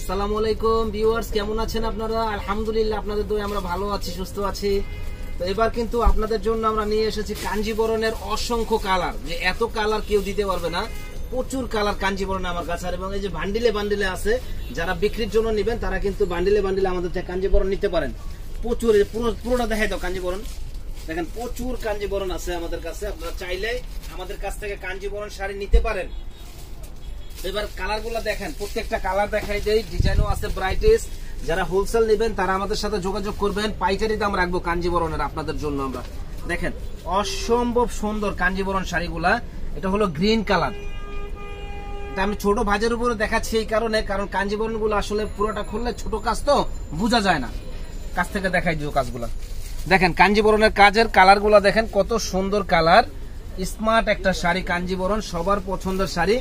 আসসালামু আলাইকুম ভিউয়ার্স, কেমন আছেন আপনারা? আলহামদুলিল্লাহ, আপনাদের দোয়ায় আমরা ভালো আছি, সুস্থ আছি। তো এবার কিন্তু আপনাদের জন্য আমরা নিয়ে এসেছি কাঞ্জিবরণের অসংখ্য কালার, যে এত কালার কেউ দিতে পারবে না। প্রচুর কালার কাঞ্জিবরণে আমার কাছে, এবং এই যে বান্ডিলে বান্ডিলে আছে, যারা বিক্রির জন্য নেবেন তারা কিন্তু বান্ডিলে বান্ডিলে আমাদের থেকে কাঞ্জিবরণ নিতে পারেন। প্রচুর, পুরোটা দেখাই দাও কাঞ্জিবরণ। দেখেন প্রচুর কাঞ্জিবরণ আছে আমাদের কাছে, আপনারা চাইলে আমাদের কাছ থেকে কাঞ্জিবরণ শাড়ি নিতে পারেন। এবার কালার গুলা দেখেন, প্রত্যেকটা কালার দেখাই দেয়, ডিজাইনও আছে ব্রাইটেস্ট। যারা হোলসেল নেবেন তারা আমাদের সাথে যোগাযোগ করবেন, পাইকারি দাম রাখবো কাঞ্জিবরণের আপনাদের জন্য আমরা। দেখেন অসম্ভব সুন্দর কাঞ্জিবরণ শাড়িগুলা। এটা হলো গ্রিন কালার, এটা আমি ছোট ভাজের উপরে দেখাচ্ছি এই কারণে, কারণ কাঞ্জিবরণ গুলো আসলে পুরোটা খুললে ছোট কাজ তো বোঝা যায় না। কাছ থেকে দেখাই দিও কাজগুলা। দেখেন কাঞ্জিবরণের কাজের কালার গুলা দেখেন, কত সুন্দর কালার। স্মার্ট একটা শাড়ি কাঞ্জিবরণ, সবার পছন্দের শাড়ি।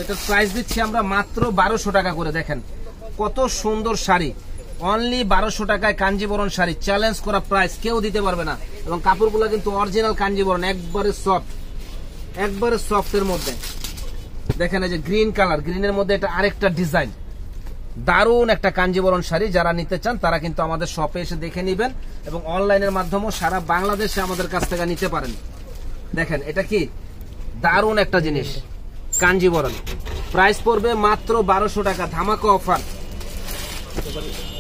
এটার প্রাইস দিচ্ছি আমরা মাত্র 1200 টাকা করে। দেখেন কত সুন্দর শাড়ি, অনলি 1200 টাকায় কাঞ্জিবরণ শাড়ি, চ্যালেঞ্জ করা প্রাইস, কেউ দিতে পারবে না। এবং কাপড়গুলো কিন্তু অরিজিনাল কাঞ্জিবরণ, একবারে সফট, একবারে সফটের মধ্যে। দেখেন এই যে গ্রিন কালার, গ্রিনের মধ্যে এটা আরেকটা ডিজাইন, দারুণ একটা কাঞ্জিবরণ শাড়ি। যারা নিতে চান তারা কিন্তু আমাদের শপে এসে দেখে নেবেন, এবং অনলাইনের মাধ্যমেও সারা বাংলাদেশে আমাদের কাছ থেকে নিতে পারেন। দেখেন এটা কি দারুণ একটা জিনিস, কাঞ্জিবরণ। প্রাইস পড়বে মাত্র 1200 টাকা, ধামাকা অফার।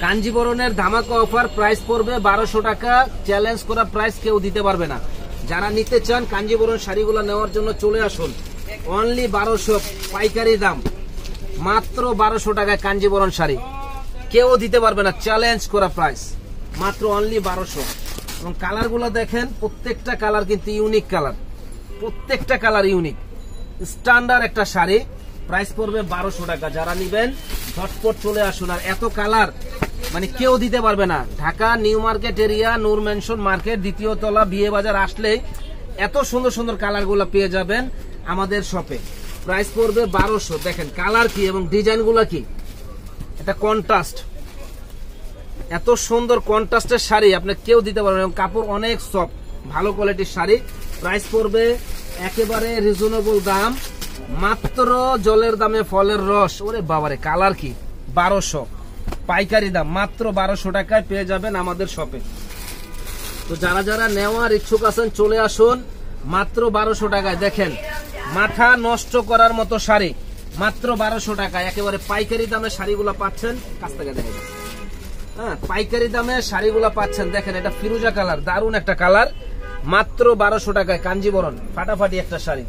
কাঞ্জিবরণের ধামাকা অফার, প্রাইস পড়বে 1200 টাকা, চ্যালেঞ্জ করা প্রাইস, কেউ দিতে পারবে না। যারা নিতে চান কাঞ্জিবরণ শাড়িগুলো নেওয়ার জন্য চলে আসুন, অনলি 1200 পাইকারি দাম, মাত্র 1200 টাকায় কাঞ্জিবরণ শাড়ি, কেউ দিতে পারবে না, চ্যালেঞ্জ করা প্রাইস, মাত্র অনলি 1200। এবং কালার গুলো দেখেন, প্রত্যেকটা কালার কিন্তু ইউনিক কালার, প্রত্যেকটা কালার ইউনিক, স্ট্যান্ডার্ড একটা শাড়ি। প্রাইস পড়বে 1200 টাকা। যারা নিবেন ঝটপট চলে আসুন। আর এত কালার মানে কেউ দিতে পারবে না। ঢাকা নিউ মার্কেট এরিয়া, নূর মেনশন মার্কেট, দ্বিতীয় তলা, বিয়ে বাজার আসলেই এত সুন্দর সুন্দর কালার গুলা পেয়ে যাবেন আমাদের শপে। প্রাইস পড়বে 1200। দেখেন কালার কি এবং ডিজাইন গুলা কি, এটা কন্ট্রাস্ট, এত সুন্দর কন্ট্রাস্টের শাড়ি আপনি কেউ দিতে পারবেন। এবং কাপড় অনেক সফট, ভালো কোয়ালিটির শাড়ি। প্রাইস পড়বে একেবারে রিজনেবল দাম, মাত্র জলের দামে ফলের রস। ওরে বাবারে, কালার কি, 1200 পাইকারি দাম, মাত্র 1200 টাকায় পেয়ে যাবেন আমাদের শপে। তো যারা যারা নেওয়ার ইচ্ছুক আছেন চলে আসুন, মাত্র 1200 টাকায়। দেখেন মাথা নষ্ট করার মতো শাড়ি, মাত্র 1200 টাকায় একেবারে পাইকারি দামে শাড়িগুলো পাচ্ছেন। কাছ থেকে দেখেন, হ্যাঁ পাইকারি দামে শাড়িগুলো পাচ্ছেন। দেখেন এটা ফিরোজা কালার, দারুণ একটা কালার, মাত্র 1200 টাকায় কাঞ্জিবরণ, ফাটাফাটি একটা শাড়ি।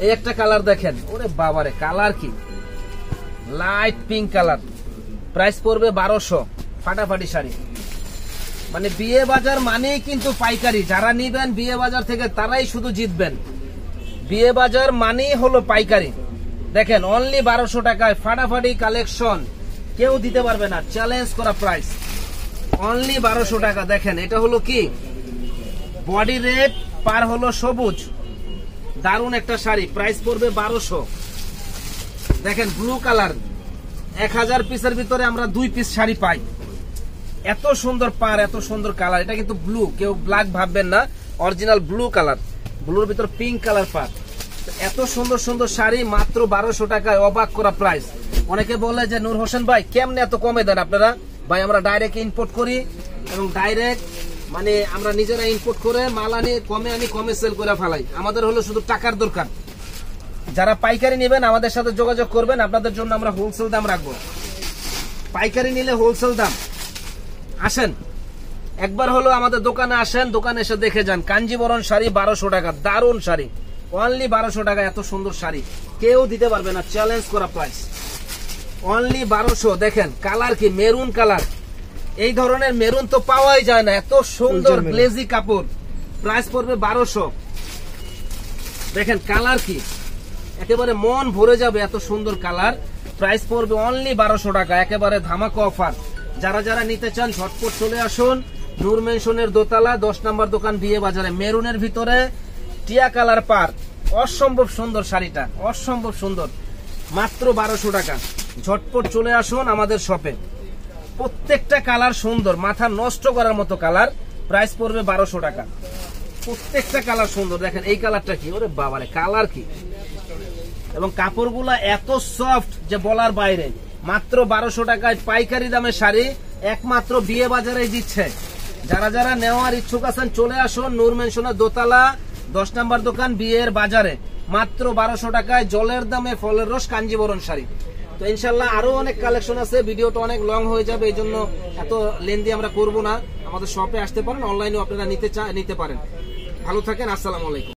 এই একটা কালার দেখেন, ওরে বাবারে, কালার কি, লাইট পিঙ্ক কালার। প্রাইস পড়বে 1200, ফাটাফাটি শাড়ি। মানে বিয়ে বাজার মানেই কিন্তু পাইকারি। যারা নিবেন বিয়ে বাজার থেকে তারাই শুধু জিতবেন। বিয়ে বাজার মানেই হলো পাইকারি। দেখেন অনলি 1200 টাকায় ফাটাফাটি কালেকশন, কেউ দিতে পারবে না, চ্যালেঞ্জ করা প্রাইস, অনলি 1200 টাকা। দেখেন এটা হলো কি, বডি রেড পার হলো সবুজ, দারুণ একটা শাড়ি। প্রাইস পড়বে 1200। দেখেন ব্লু কালার, 1000 পিসের ভিতরে আমরা 2 পিস শাড়ি পাই। এত সুন্দর পার, এত সুন্দর কালার। এটা কিন্তু ব্লু, কেউ ব্ল্যাক ভাববেন না, অরিজিনাল ব্লু কালার, ব্লুর ভিতর পিঙ্ক কালার পার। এত সুন্দর সুন্দর শাড়ি মাত্র 1200 টাকায়, অবাক করা প্রাইস। অনেকে বলে যে নূর হোসেন ভাই কেমনে এত কমে দেন আপনারা? ভাই আমরা ডাইরেক্ট ইম্পোর্ট করি, এবং ডাইরেক্ট মানে আমরা নিজেরা ইম্পোর্ট করে মাল আনি, কমে আনি, কমে সেল করে ফেলাই। আমাদের হলো শুধু টাকার দরকার। যারা পাইকারি নেবেন আমাদের সাথে যোগাযোগ করবেন, আপনাদের জন্য আমরা হোলসেল দাম রাখবো। পাইকারি নিলে হোলসেল দাম। আসেন একবার হলো আমাদের দোকানে আসেন, দোকানে এসে দেখে যান। কাঞ্জিবরণ শাড়ি 1200 টাকা, দারুণ শাড়ি, অনলি 1200 টাকা। এত সুন্দর শাড়ি কেউ দিতে পারবে না, চ্যালেঞ্জ করা প্রাইস, অনলি 1200। দেখেন কালার কি, মেরুন কালার। এই ধরনের মেরুন তো পাওয়াই যায় না, এত সুন্দর গ্লেজি কাপড়। প্রাইস পড়বে 1200। দেখেন কালার কি, একেবারে মন ভরে যাবে, এত সুন্দর কালার। প্রাইস পড়বে অনলি 1200 টাকা, একেবারে ধামাকা অফার। যারা যারা নিতে চান ঝটপট চলে আসুন, নূর মেনশনের দোতলা 10 নম্বর দোকান, বিয়ে বাজারে। মেরুনের ভিতরে টিয়া কালার পার, অসম্ভব সুন্দর শাড়িটা, অসম্ভব সুন্দর, মাত্র 1200 টাকা। ঝটপট চলে আসুন আমাদের শপে। প্রত্যেকটা কালার সুন্দর, মাথা নষ্ট করার মতো কালার। প্রাইস পড়বে 1200 টাকা, প্রত্যেকটা কালার সুন্দর। দেখেন এই কালারটা কি, ওরে বাবারে, কালার কি, এবং কাপড়গুলা এত সফট যে বলার বাইরে। মাত্র 1200 টাকায় পাইকারি দামের শাড়ি একমাত্র বিয়ে বাজারে দিচ্ছে। যারা যারা নেওয়ার ইচ্ছুক আছেন চলে আসুন নূর মেনশনের দোতলা 10 নম্বর দোকান বিয়ের বাজারে, মাত্র 1200 টাকায় জলের দামে ফলের রস কাঞ্জিবরণ শাড়ি। তো ইনশাল্লাহ আরো অনেক কালেকশন আছে, ভিডিওটা অনেক লং হয়ে যাবে, এই জন্য এত লেন্দি আমরা করব না। আমাদের শপে আসতে পারেন, অনলাইনেও আপনারা নিতে পারেন। ভালো থাকেন, আসসালামু আলাইকুম।